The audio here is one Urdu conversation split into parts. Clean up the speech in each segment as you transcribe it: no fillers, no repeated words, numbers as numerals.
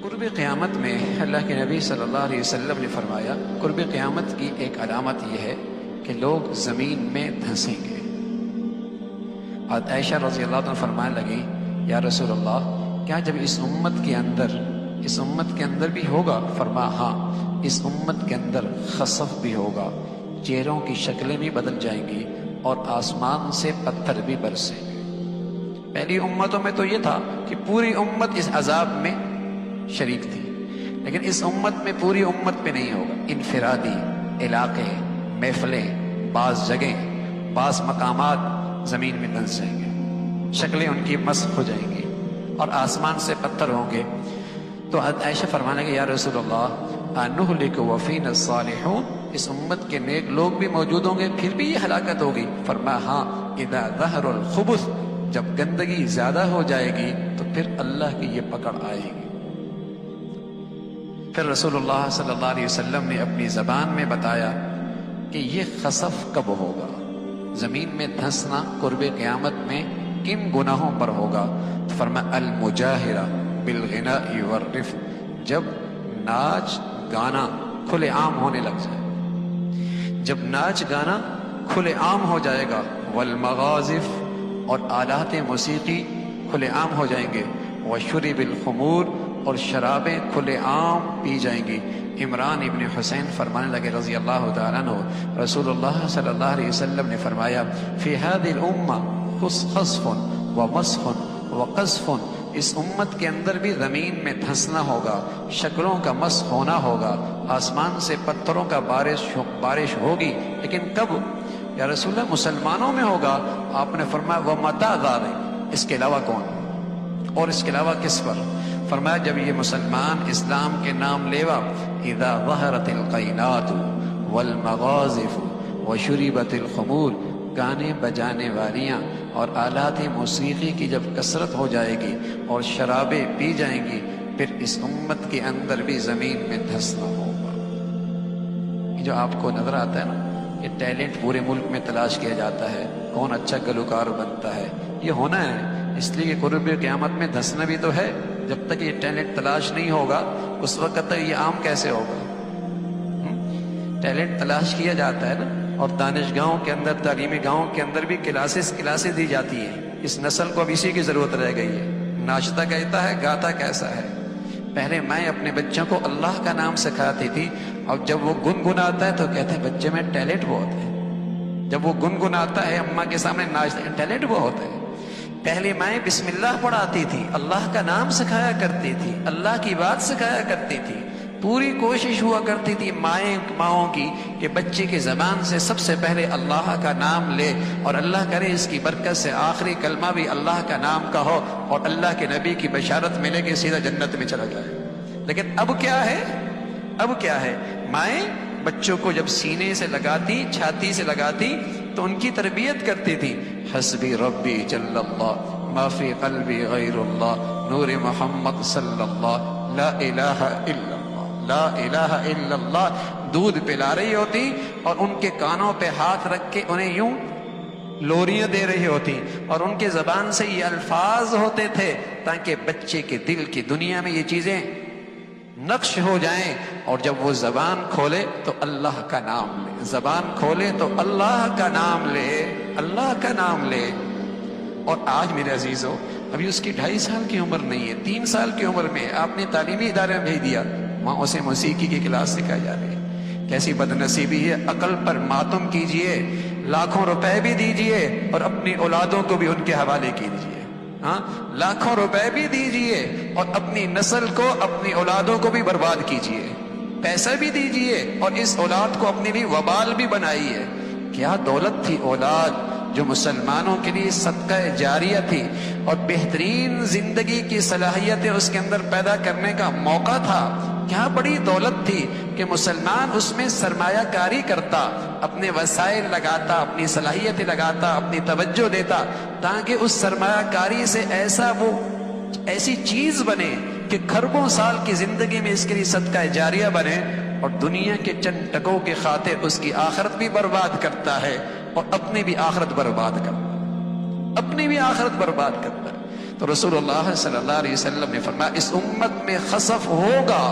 قرب قیامت میں اللہ کے نبی صلی اللہ علیہ وسلم نے فرمایا قرب قیامت کی ایک علامت یہ ہے کہ لوگ زمین میں دھنسیں گے۔ اور عائشہ رضی اللہ عنہ فرمانے لگی یا رسول اللہ کیا جب اس امت کے اندر بھی ہوگا؟ فرمایا ہاں، اس امت کے اندر خسف بھی ہوگا، چہروں کی شکلیں بھی بدل جائیں گی اور آسمان سے پتھر بھی برسیں گے۔ پہلی امتوں میں تو یہ تھا کہ پوری امت اس عذاب میں شریک تھی، لیکن اس امت میں پوری امت پہ نہیں ہوگا، انفرادی علاقے، محفلیں، بعض جگہیں، بعض مقامات زمین میں دھنس جائیں گے، شکلیں ان کی مسخ ہو جائیں گی اور آسمان سے پتھر ہوں گے۔ تو عائشہ فرمانے لگے یا رسول اللہ انہلک وفینا الصالحون، اس امت کے نیک لوگ بھی موجود ہوں گے پھر بھی یہ ہلاکت ہوگی؟ فرمایا ہاں، اذا ظہر الخبث، جب گندگی زیادہ ہو جائے گی تو پھر اللہ کی یہ پکڑ آئے گی۔ پھر رسول اللہ صلی اللہ علیہ وسلم نے اپنی زبان میں بتایا کہ یہ خسف کب ہوگا، زمین میں دھنسنا قرب قیامت میں کن گناہوں پر ہوگا؟ تو فرمایا المجاہرہ بالغناء والرفث، جب ناچ گانا کھلے عام ہونے لگ جائے، جب ناچ گانا کھلے عام ہو جائے گا، والمغازف، اور آلات موسیقی کھلے عام ہو جائیں گے، وشرب الخمور، اور شرابیں کھلے عام پی جائیں گی۔ عمران ابن حسین فرمانے لگے رضی اللہ تعالیٰ عنہ رسول اللہ صلی اللہ علیہ وسلم نے فرمایا فی هذه الامہ خسف ومسخ وقذف، اس امت کے اندر بھی زمین میں دھنسنا ہوگا، شکلوں کا مسخ ہونا ہوگا، آسمان سے پتھروں کا بارش ہوگی، لیکن کب یا رسول اللہ؟ مسلمانوں میں ہوگا۔ آپ نے فرمایا وَمَتَى ذَلِكَ، اس کے علاوہ کون اور اس کے علاوہ کس پر؟ فرمایا جب یہ مسلمان اسلام کے نام لیوا، اذا ظہرت القینات والمغازف وشربت الخمور، گانے بجانے والیاں اور آلات موسیقی کی جب کثرت ہو جائے گی اور شرابیں پی جائیں گی، پھر اس امت کے اندر بھی زمین میں دھنسنا ہوگا۔ یہ جو آپ کو نظر آتا ہے نا، یہ ٹیلنٹ پورے ملک میں تلاش کیا جاتا ہے، کون اچھا گلوکار بنتا ہے، یہ ہونا ہے۔ اس لیے کہ قرب قیامت میں دھنسنا بھی تو ہے، جب تک یہ ٹیلنٹ تلاش نہیں ہوگا اس وقت تک یہ عام کیسے ہوگا؟ ٹیلنٹ تلاش کیا جاتا ہے نا، اور دانشگاہوں کے اندر، تعلیمی گاہوں کے اندر بھی کلاسز دی جاتی ہیں۔ اس نسل کو اب اسی کی ضرورت رہ گئی ہے، ناچتا کہتا ہے، گاتا کیسا ہے۔ پہلے میں اپنے بچوں کو اللہ کا نام سکھاتی تھی، اور جب وہ گنگناتا ہے تو کہتے ہیں بچے میں ٹیلنٹ بہت ہے۔ جب وہ گنگناتا ہے اماں کے سامنے ناچتے ہیں، ٹیلنٹ بہت ہے۔ پہلے میں بسم اللہ پڑھاتی تھی، اللہ کا نام سکھایا کرتی تھی، اللہ کی بات سکھایا کرتی تھی، پوری کوشش ہوا کرتی تھی ماؤں کی کہ بچے کی زبان سے سب سے پہلے اللہ کا نام لے، اور اللہ کرے اس کی برکت سے آخری کلمہ بھی اللہ کا نام کا ہو اور اللہ کے نبی کی بشارت ملے کہ سیدھا جنت میں چلا جائے۔ لیکن اب کیا ہے، مائیں بچوں کو جب سینے سے لگاتی، چھاتی سے لگاتی تو ان کی تربیت کرتی تھی، حسبی ربی جل اللہ ما فی قلبی غیر اللہ نور محمد صلی اللہ لا الہ الا اللہ لا الہ الا اللہ، دودھ پلا رہی ہوتی اور ان کے کانوں پہ ہاتھ رکھ کے انہیں یوں لوریاں دے رہی ہوتی، اور ان کے زبان سے یہ الفاظ ہوتے تھے تاکہ بچے کے دل کی دنیا میں یہ چیزیں نقش ہو جائیں، اور جب وہ زبان کھولے تو اللہ کا نام لے، زبان کھولے تو اللہ کا نام لے، اللہ کا نام لے۔ اور آج میرے عزیزو، ابھی اس کی 2.5 سال کی عمر نہیں ہے، 3 سال کی عمر میں آپ نے تعلیمی ادارے میں بھیج دیا، وہاں اسے موسیقی کی کلاس سکھائی جا رہی ہے۔ کیسی بدنصیبی ہے، عقل پر ماتم کیجئے، لاکھوں روپے بھی دیجئے اور اپنی اولادوں کو بھی ان کے حوالے کیجئے، ہاں لاکھوں روپے بھی دیجئے اور اپنی نسل کو، اپنی اولادوں کو بھی برباد کیجئے، پیسہ بھی دیجئے اور اس اولاد کو اپنے لیے وبال بھی بنائیے۔ کیا دولت تھی اولاد جو مسلمانوں کے لیے صدقہ جاریہ تھی، اور بہترین زندگی کی صلاحیتیں اس کے اندر پیدا کرنے کا موقع تھا۔ کیا بڑی دولت تھی کہ مسلمان اس میں سرمایہ کاری کرتا، اپنے وسائل لگاتا، اپنی صلاحیتیں لگاتا، اپنی توجہ دیتا، تاکہ اس سرمایہ کاری سے ایسی چیز بنے کہ کھربوں سال کی زندگی میں اس کے لیے صدقہ جاریہ بنے، اور دنیا کے چند ٹکوں کے خاطر اس کی آخرت بھی برباد کرتا ہے اور اپنی بھی آخرت برباد کرتا ہے، تو رسول اللہ صلی اللہ علیہ وسلم نے فرمایا اس امت میں خسف ہوگا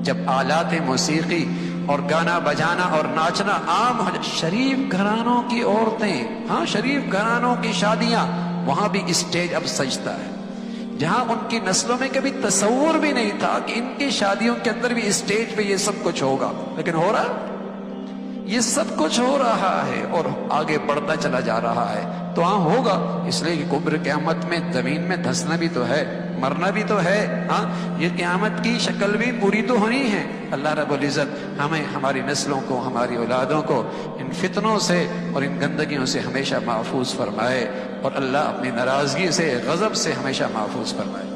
جب آلات موسیقی اور گانا بجانا اور ناچنا عام ہو جائے. شریف گھرانوں کی عورتیں، ہاں شریف گھرانوں کی شادیاں، وہاں بھی اسٹیج اب سجتا ہے. جہاں ان کی نسلوں میں کبھی تصور بھی نہیں تھا کہ ان کی شادیوں کے اندر بھی اسٹیج پہ یہ سب کچھ ہوگا، لیکن ہو رہا ہے. یہ سب کچھ ہو رہا ہے اور آگے بڑھتا چلا جا رہا ہے. تو ہاں ہوگا، اس لیے کہ قبر قیامت میں زمین میں دھنسنا بھی تو ہے، مرنا بھی تو ہے. ہاں یہ قیامت کی شکل بھی پوری تو ہونی ہے. اللہ رب العزت ہمیں، ہماری نسلوں کو، ہماری اولادوں کو ان فتنوں سے اور ان گندگیوں سے ہمیشہ محفوظ فرمائے، اور اللہ اپنی ناراضگی سے، غضب سے ہمیشہ محفوظ فرمائے.